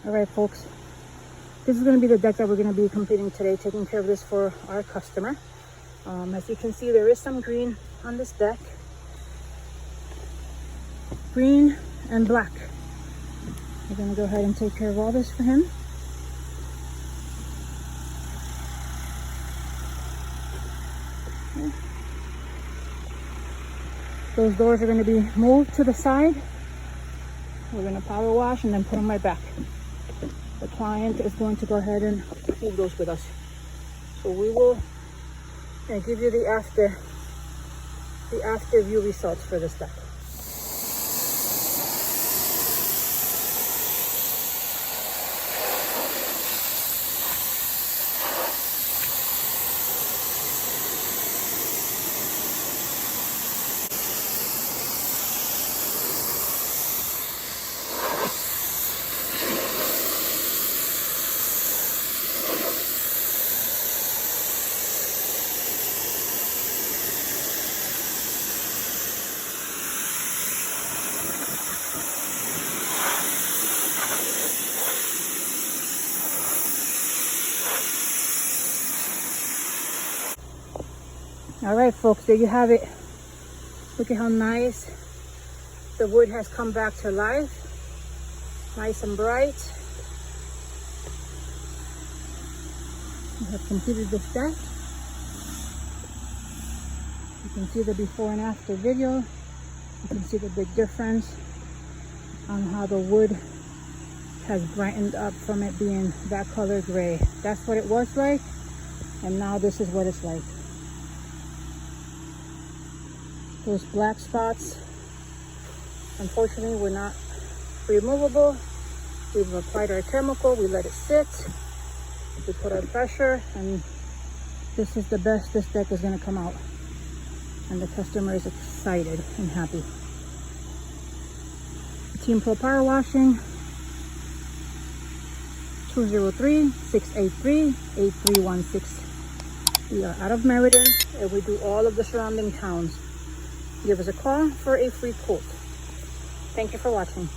All right, folks, this is going to be the deck that we're going to be completing today, taking care of this for our customer. As you can see, there is some green on this deck, green and black. We're going to go ahead and take care of all this for him. Okay. Those doors are going to be moved to the side. We're going to power wash and then put them right back. The client is going to go ahead and move those with us. So we will give you the after view results for this deck. All right, folks, there you have it. Look at how nice the wood has come back to life. Nice and bright. We have completed this deck. You can see the before and after video. You can see the big difference on how the wood has brightened up from it being that color gray. That's what it was like, and now this is what it's like. Those black spots, unfortunately, were not removable. We've applied our chemical, we let it sit, we put our pressure, and this is the best this deck is going to come out. And the customer is excited and happy. Team Pro Power Washing, 203-683-8316. We are out of Meriden, and we do all of the surrounding towns. Give us a call for a free quote. Thank you for watching.